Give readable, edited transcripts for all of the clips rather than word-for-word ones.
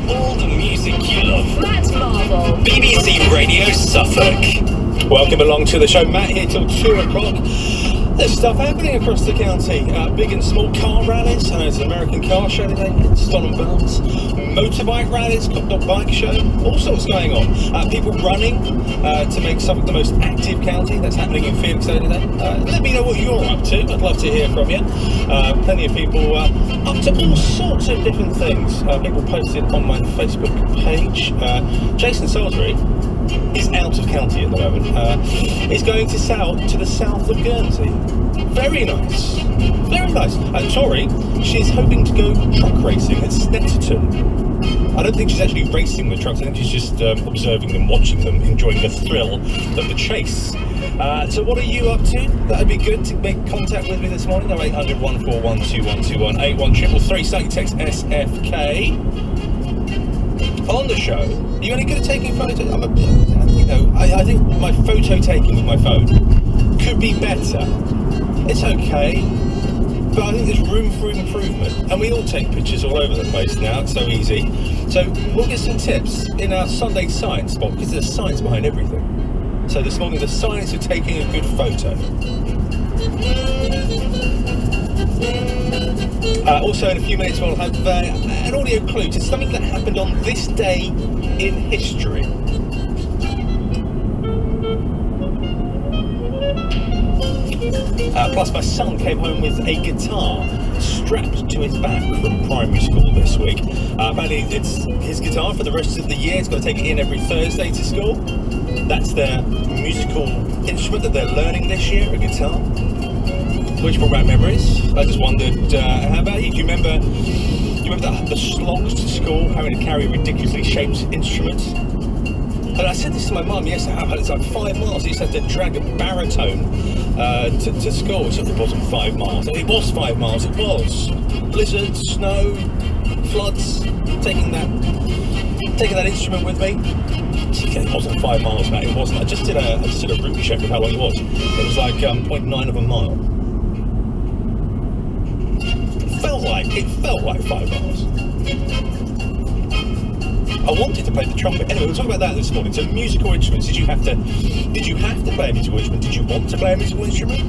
all the music you love. Matt Marvel. BBC Radio Suffolk. Welcome along to the show. Matt here till 2 o'clock. There's stuff happening across the county. Big and small car rallies. It's an American car show today. Ston and Barnes. Motorbike rallies. Cop Dog Bike Show. All sorts going on. People running to make Suffolk the most active county. That's happening in Felixstowe today. Let me know what you're up to. I'd love to hear from you. Plenty of people up to all sorts of different things. People posted on my Facebook page. Jason Salisbury is out of county at the moment. He's going to the south of Guernsey. Very nice. Very nice. And Tori, she's hoping to go truck racing at Snetterton. I don't think she's actually racing the trucks. I think she's just observing them, watching them, enjoying the thrill of the chase. So what are you up to? That'd be good to make contact with me this morning. 0800 141 2121 81333. Start your text SFK. On the show, are you any good at taking photos? I think my photo taking with my phone could be better. It's okay, but I think there's room for improvement. And we all take pictures all over the place now. It's so easy. So we'll get some tips in our Sunday science spot, because there's science behind everything. So this morning, the science of taking a good photo. Also, in a few minutes, we'll have an audio clue to something that happened on this day in history. Plus, my son came home with a guitar strapped to his back from primary school this week. Apparently, it's his guitar for the rest of the year. He's got to take it in every Thursday to school. That's their musical instrument that they're learning this year, a guitar. Which brought back memories. I just wondered, how about you? Do you remember the slogs to school, having to carry ridiculously shaped instruments? And I said this to my mum yesterday. It's like 5 miles. I used to have to drag a baritone to school. So it wasn't 5 miles. It was 5 miles. It was blizzards, snow, floods. Taking that instrument with me. It wasn't 5 miles, mate. It wasn't. I just did a route check of how long it was. It was like 0.9 of a mile. It felt like 5 miles. I wanted to play the trumpet. Anyway, we'll talk about that this morning. So, musical instruments. Did you have to play a musical instrument? Did you want to play a musical instrument?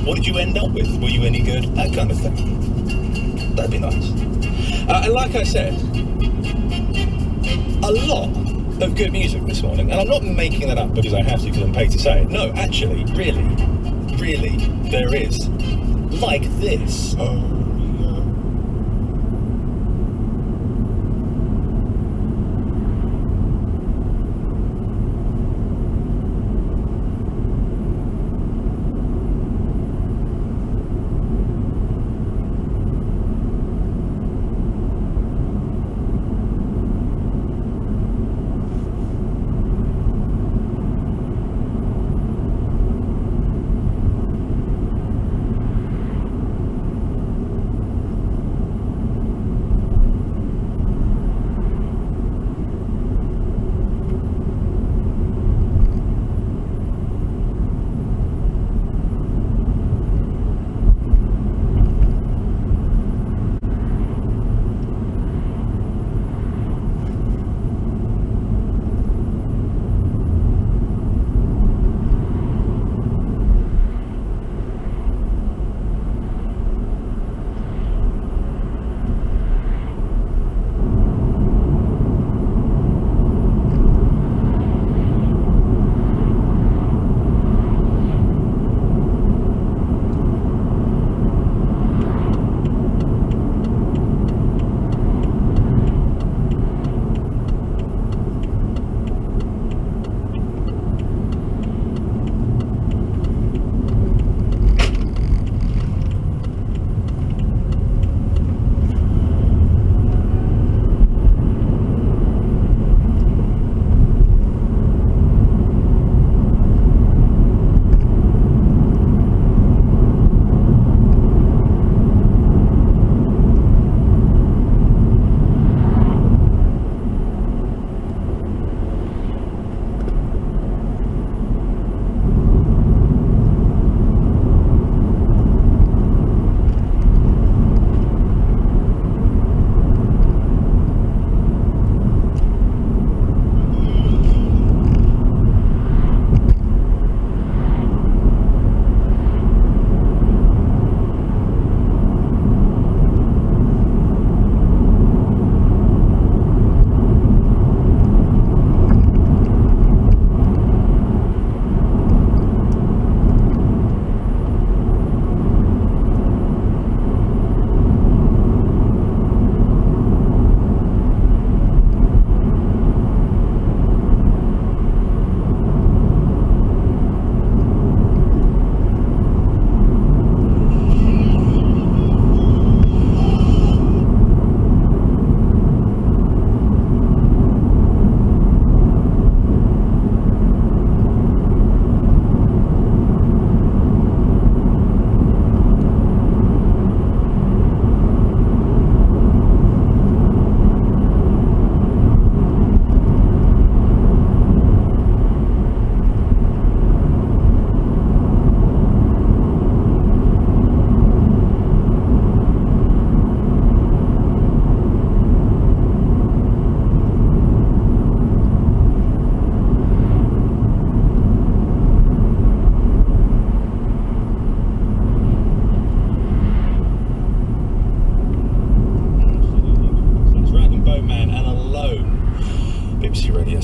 What did you end up with? Were you any good? That kind of thing. That'd be nice. And like I said, a lot of good music this morning. And I'm not making that up because I have to, because I'm paid to say it. No, actually, really, there is. Like this.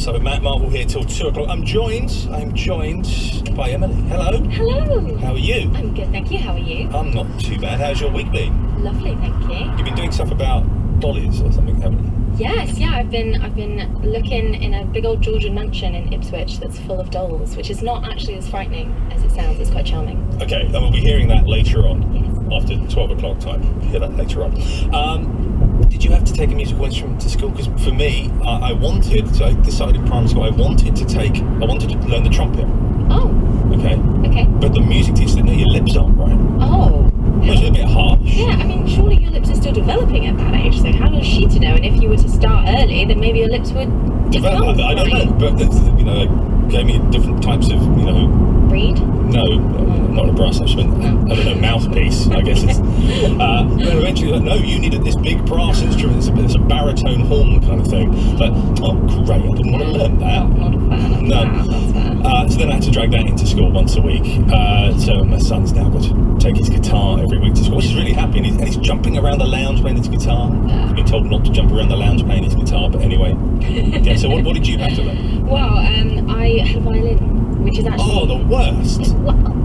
So Matt Marvel here till 2 o'clock. I'm joined by Emily. Hello. Hello. How are you? I'm good, thank you. How are you? I'm not too bad. How's your week been? Lovely, thank you. You've been doing stuff about dollies or something, haven't you? Yes, yeah. I've been looking in a big old Georgian mansion in Ipswich that's full of dolls, which is not actually as frightening as it sounds. It's quite charming. Okay, and we'll be hearing that later on. Yes. After 12 o'clock time. We'll hear that later on. Did you have to take a musical instrument to school? Because for me, I decided in primary school I wanted to learn the trumpet. Oh. Okay. Okay. But the music teacher said, no, your lips aren't right. Oh. Was it a bit harsh? Yeah, I mean, surely your lips are still developing at that age, so how is she to know? And if you were to start early, then maybe your lips would develop. Well, I don't know, but they gave me different types of, Reed? No, not a brass instrument. I don't know, mouthpiece, I guess it's. But eventually, like, no, you needed this big brass instrument. It's a baritone horn kind of thing. Like, oh, great, I didn't want to learn that. Not a fan of that, that's fair. So then I had to drag that into school once a week. So my son's now got to take his guitar every week to school, which is really happy. And he's jumping around the lounge playing his guitar. He's been told not to jump around the lounge playing his guitar, but anyway. Yeah, so what did you have to learn? Well, I had a violin, which is actually... Oh, the worst!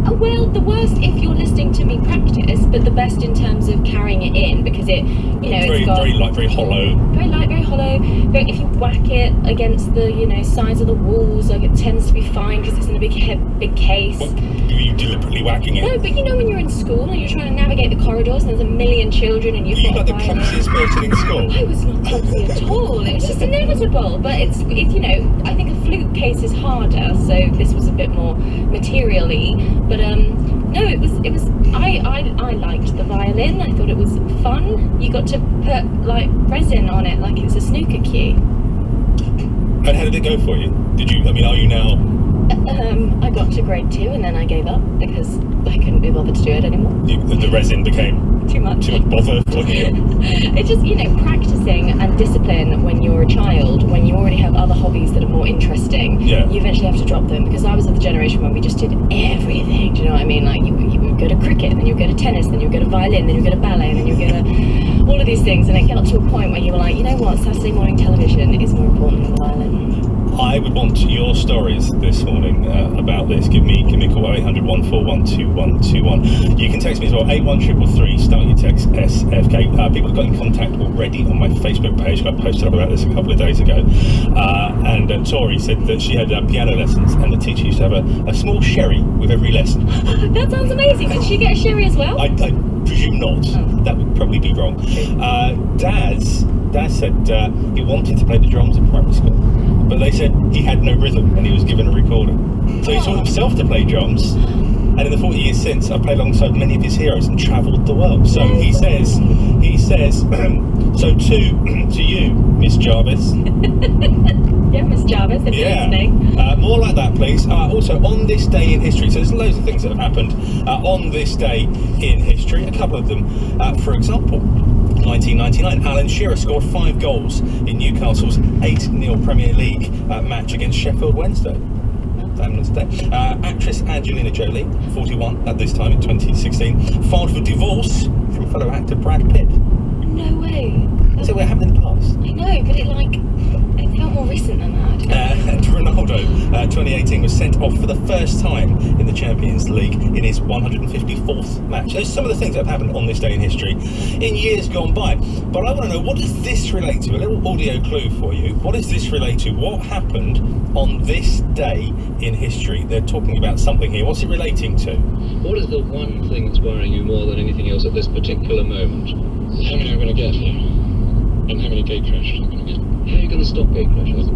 Well, the worst if you're listening to me practice, but the best in terms of carrying it in, because it, very, it's got... very light, very hollow. Very light, very hollow. If you whack it against the, sides of the walls, like, it tends to be fine because it's in a big case. What, were you deliberately whacking it? No, but when you're in school and you're trying to navigate the corridors and there's a million children and you've got the clumsiest person in school? I was not clumsy at all. It was just inevitable. But it's I think a flute case is harder, so this was a bit more material-y. But no, it was. I liked the violin. I thought it was fun. You got to put like resin on it, like it's a snooker cue. And how did it go for you? Are you now? I got to grade 2 and then I gave up because I couldn't be bothered to do it anymore. The resin became too much bother for you. It's just, practicing and discipline when you're a child, when you already have other hobbies that are more interesting, you eventually have to drop them, because I was of the generation when we just did everything, do you know what I mean? Like, you would go to cricket, then you would go to tennis, then you would go to violin, then you would go to ballet, and then you would go to all of these things, and it got to a point where you were like, you know what, Saturday morning television is more important than the violin. I would want your stories this morning about this. Give me a call, 0800 141 2121. You can text me as well, 81333, start your text SFK. People have got in contact already on my Facebook page. I posted up about this a couple of days ago. And Tori said that she had piano lessons and the teacher used to have a small sherry with every lesson. That sounds amazing. Did she get a sherry as well? I presume not. Oh. That would probably be wrong. Daz said he wanted to play the drums in primary school, but they said he had no rhythm and he was given a recorder. So he taught himself to play drums, and in the 40 years since, I've played alongside many of his heroes and travelled the world. So he says, so to you, Miss Jarvis. Yeah, Miss Jarvis, if you're listening. More like that, please. Also, on this day in history, so there's loads of things that have happened on this day in history. A couple of them, for example, 1999, Alan Shearer scored 5 goals in Newcastle's 8-0 Premier League match against Sheffield Wednesday. Actress Angelina Jolie, 41 at this time in 2016, filed for divorce from fellow actor Brad Pitt. No way. So it happened in the past. I know, but it felt more recent than that. And Ronaldo, 2018, was sent off for the first time in the Champions League in his 154th match. Those are some of the things that have happened on this day in history in years gone by. But I want to know, what does this relate to? A little audio clue for you. What does this relate to? What happened on this day in history? They're talking about something here. What's it relating to? What is the one thing that's worrying you more than anything else at this particular moment? How many I'm going to get here, and how many gate crashes I'm going to get. How are you going to stop gate crashes?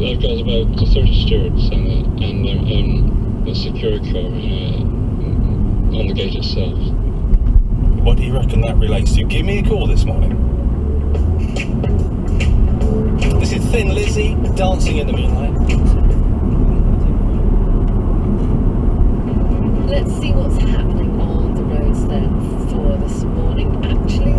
I've got about 30 stewards and a security car on the gate itself. What do you reckon that relates to? Give me a call this morning. This is Thin Lizzy, Dancing in the Moonlight. Let's see what's happening on the roads then for this morning. Actually,